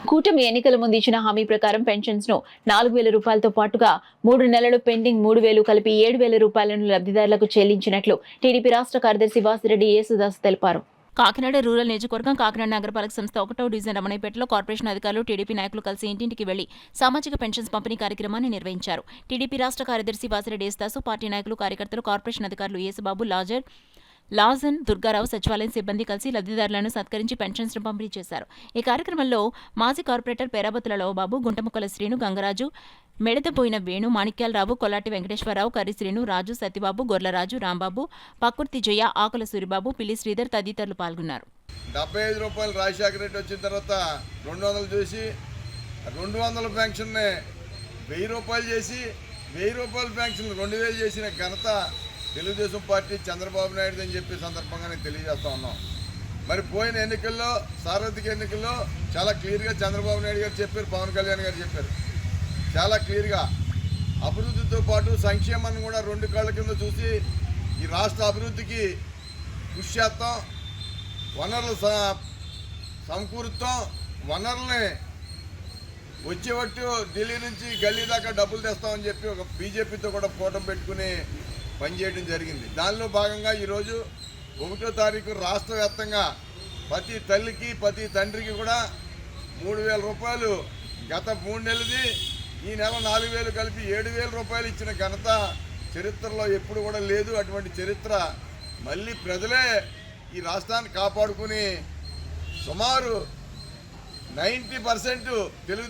కూటమి ఎన్నికల ముందు ఇచ్చిన హామీ ప్రకారం పెన్షన్స్ ను 4,000 రూపాయలతో పాటుగా 3 నెలలు పెండింగ్ 3,000 కలిపి 7,000 రూపాయలను లబ్ధిదారులకు చెల్లించినట్లు టీడీపీ రాష్ట్ర కార్యదర్శి వాసిరెడ్డి యేసుదాస్ తెలిపారు. కాకినాడ రూరల్ నియోజకవర్గం కాకినాడ నగరపాలక సంస్థ 1వ డివిజన్ రమణయ్యపేటలో కార్పొరేషన్ అధికారులు టీడీపీ నాయకులు కలిసి ఇంటింటికి వెళ్లి సామాజిక పెన్షన్స్ పంపిణీ కార్యక్రమాన్ని నిర్వహించారు. టీడీపీ రాష్ట్ర కార్యదర్శి వాసిరెడ్డి యేసుదాసు, పార్టీ నాయకులు, కార్యకర్తలు, కార్పొరేషన్ అధికారులు యేసుబాబు, లాజన్, దుర్గారావు, సచివాలయం సిబ్బంది కలిసి లబ్ధిదారులను సత్కరించి పెన్షన్స్ ను పంపిణీ చేశారు. ఈ కార్యక్రమంలో మాజీ కార్పొరేటర్ పేరాబతుల బాబు, గుంటముక్కల శ్రీను, గంగరాజు, మెడతపోయిన వేణు, మాణిక్యాలరావు, కొల్లాటి వెంకటేశ్వరరావు, కర్రి శ్రీను, రాజు, సత్యబాబు, గొర్లరాజు, రాంబాబు, పక్కుర్తి జయ, ఆకుల సూరిబాబు, పిల్లి శ్రీధర్ తదితరులు పాల్గొన్నారు. 75 రూపాయలు రాజశేఖర రెడ్డి వచ్చిన తర్వాత 200 చూసి 200 పెన్షన్ని 1000 రూపాయలు చేసి 1000 రూపాయల పెన్షన్ 2000 చేసిన ఘనత తెలుగుదేశం పార్టీ చంద్రబాబు నాయుడు అని చెప్పి సందర్భంగా నేను తెలియజేస్తా ఉన్నాం. మరి పోయిన ఎన్నికల్లో, సార్వత్రిక ఎన్నికల్లో చాలా క్లియర్గా చంద్రబాబు నాయుడు గారు చెప్పారు, పవన్ కళ్యాణ్ గారు చెప్పారు చాలా క్లియర్గా. అభివృద్ధితో పాటు సంక్షేమాన్ని కూడా 2 కాళ్ళ కింద చూసి ఈ రాష్ట్ర అభివృద్ధికి కృషి చేస్తాం, వనరులు సమకూరుతాం, వనరుల్ని వచ్చేవట్టు ఢిల్లీ నుంచి గల్లీ దాకా డబ్బులు తెస్తామని చెప్పి ఒక బీజేపీతో కూడా పోటం పెట్టుకుని పనిచేయడం జరిగింది. దానిలో భాగంగా ఈరోజు 1వ తారీఖు రాష్ట్ర వ్యాప్తంగా ప్రతి తల్లికి ప్రతి తండ్రికి కూడా 3,000 రూపాయలు గత 3 నెలది, ఈ నెల 4,000 కలిపి 7,000 రూపాయలు ఇచ్చిన ఘనత చరిత్రలో ఎప్పుడు కూడా లేదు. అటువంటి చరిత్ర మళ్ళీ ప్రజలే ఈ రాష్ట్రాన్ని కాపాడుకుని సుమారు 90% తెలుగు